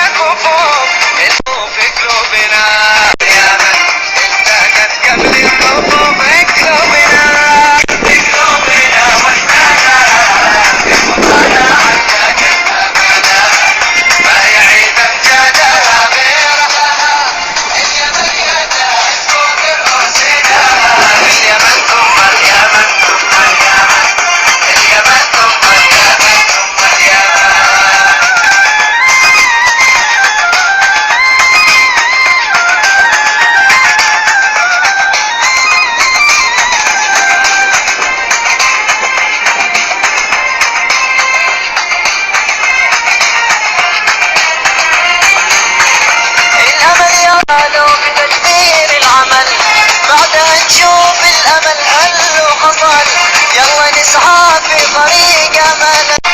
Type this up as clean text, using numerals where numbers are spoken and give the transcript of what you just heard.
كفوف في قلوبنا، يا من التقت قبل الكفوف في قلوبنا، في قلوبنا والسنة وطلع عندك الأمانة، ما يعيب امجادها غيرها. اليمن يا ناس فوق رؤوسنا، اليمن ثم اليمن ثم اليمن، اليمن ثم اليمن ثم اليمن. الأمل يرادوا بتدبير العمل، بعدها نشوف الأمل هل وحصل، يلا نسعى في طريق أمل.